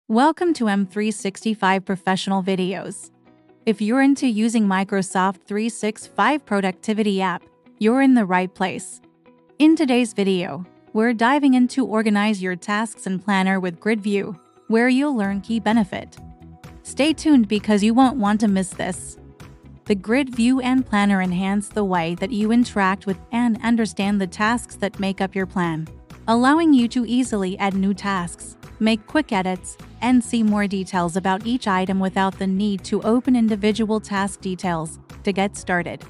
Welcome to M365 Professional Videos. If you're into using Microsoft 365 productivity app, you're in the right place. In today's video, we're diving into Organize Your Tasks in Planner with Grid View, where you'll learn key benefit. Stay tuned because you won't want to miss this. The Grid View and Planner enhance the way that you interact with and understand the tasks that make up your plan, allowing you to easily add new tasks, make quick edits, and see more details about each item without the need to open individual task details. To get started,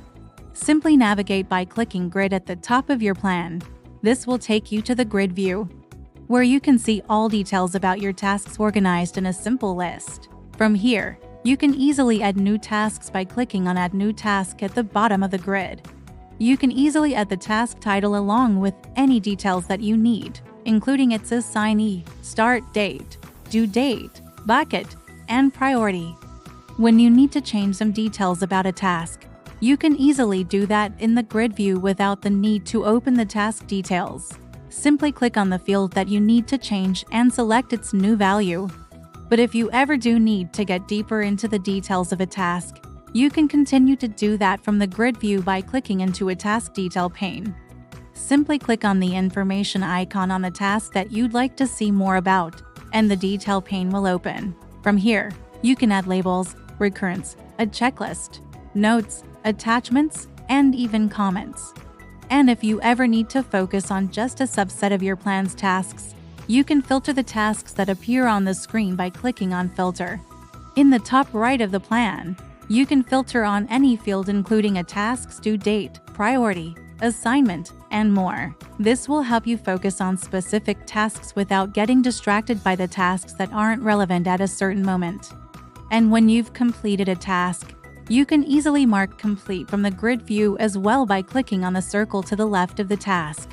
simply navigate by clicking Grid at the top of your plan. This will take you to the Grid view, where you can see all details about your tasks organized in a simple list. From here, you can easily add new tasks by clicking on Add New Task at the bottom of the grid. You can easily add the task title along with any details that you need, including its assignee, start date, due date, bucket, and priority. When you need to change some details about a task, you can easily do that in the Grid view without the need to open the task details. Simply click on the field that you need to change and select its new value. But if you ever do need to get deeper into the details of a task, you can continue to do that from the Grid view by clicking into a task detail pane. Simply click on the information icon on the task that you'd like to see more about, and the detail pane will open. From here, you can add labels, recurrence, a checklist, notes, attachments, and even comments. And if you ever need to focus on just a subset of your plan's tasks, you can filter the tasks that appear on the screen by clicking on Filter. In the top right of the plan, you can filter on any field including a task's due date, priority, assignment, and more. This will help you focus on specific tasks without getting distracted by the tasks that aren't relevant at a certain moment. And when you've completed a task, you can easily mark complete from the Grid view as well by clicking on the circle to the left of the task.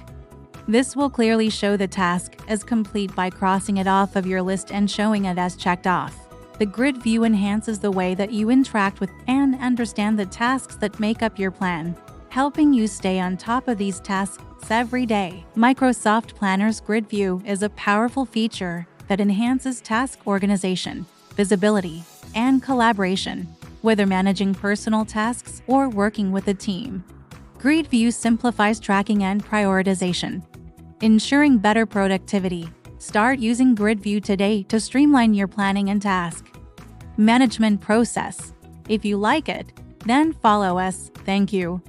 This will clearly show the task as complete by crossing it off of your list and showing it as checked off. The Grid view enhances the way that you interact with and understand the tasks that make up your plan, helping you stay on top of these tasks every day. Microsoft Planner's Grid View is a powerful feature that enhances task organization, visibility, and collaboration, whether managing personal tasks or working with a team. Grid View simplifies tracking and prioritization, ensuring better productivity. Start using Grid View today to streamline your planning and task management process. If you like it, then follow us. Thank you.